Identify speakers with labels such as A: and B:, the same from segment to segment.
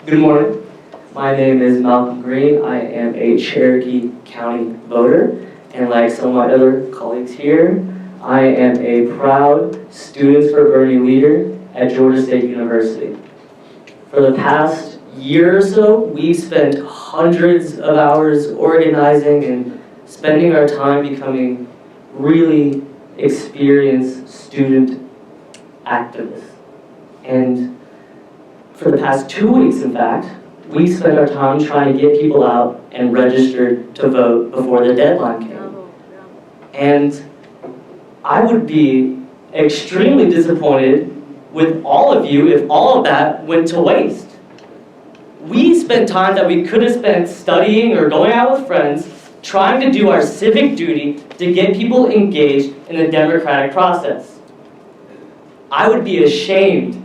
A: Good morning. My name is Malcolm Green. I am a Cherokee County voter, and like some of my other colleagues here, I am a proud Students for Voting leader at Georgia State University. For the past year or so, we've spent hundreds of hours organizing and spending our time becoming really experienced student activists. And for the past 2 weeks, in fact, we spent our time trying to get people out and registered to vote before the deadline came. And I would be extremely disappointed with all of you if all of that went to waste. We spent time that we could have spent studying or going out with friends, trying to do our civic duty to get people engaged in the democratic process. I would be ashamed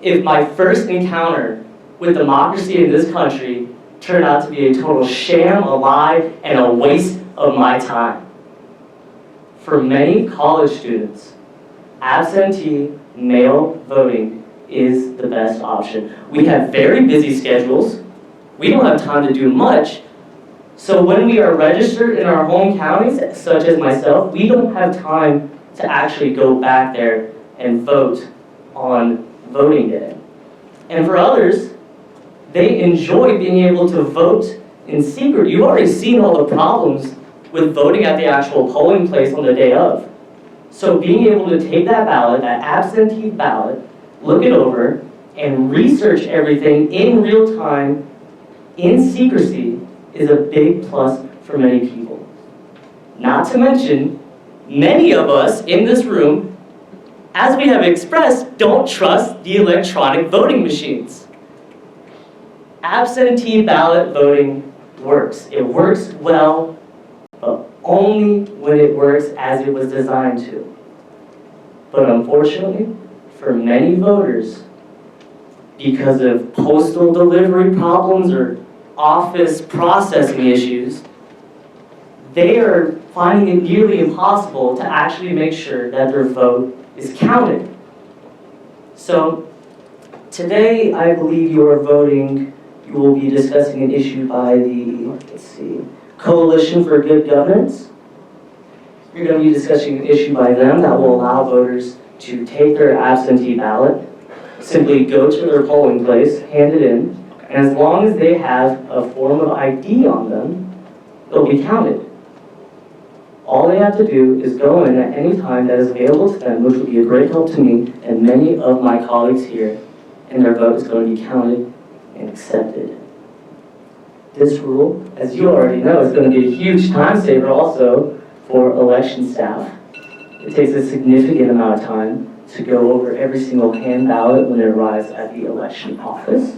A: if my first encounter with democracy in this country turned out to be a total sham, a lie, and a waste of my time. For many college students, absentee mail voting is the best option. We have very busy schedules. We don't have time to do much. So when we are registered in our home counties, such as myself, we don't have time to actually go back there and vote on voting day. And for others, they enjoy being able to vote in secret. You've already seen all the problems with voting at the actual polling place on the day of. So being able to take that ballot, that absentee ballot, look it over, and research everything in real time, in secrecy, is a big plus for many people. Not to mention, many of us in this room, as we have expressed, don't trust the electronic voting machines. Absentee ballot voting works. It works well, but only when it works as it was designed to. But unfortunately, for many voters, because of postal delivery problems or office processing issues, they are finding it nearly impossible to actually make sure that their vote is counted. So today, I believe you will be discussing an issue by the, Coalition for Good Governance. You're going to be discussing an issue by them that will allow voters to take their absentee ballot, simply go to their polling place, hand it in, and as long as they have a form of ID on them, they'll be counted. All they have to do is go in at any time that is available to them, which would be a great help to me and many of my colleagues here, and their vote is going to be counted and accepted. This rule, as you already know, is going to be a huge time saver also for election staff. It takes a significant amount of time to go over every single hand ballot when it arrives at the election office.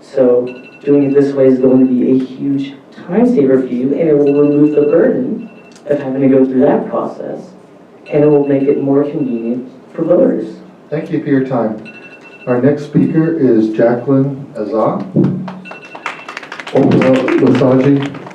A: So doing it this way is going to be a huge time saver for you, and it will remove the burden of having to go through that process, and it will make it more convenient for voters.
B: Thank you for your time. Our next speaker is Jacqueline Azah. Lasaji.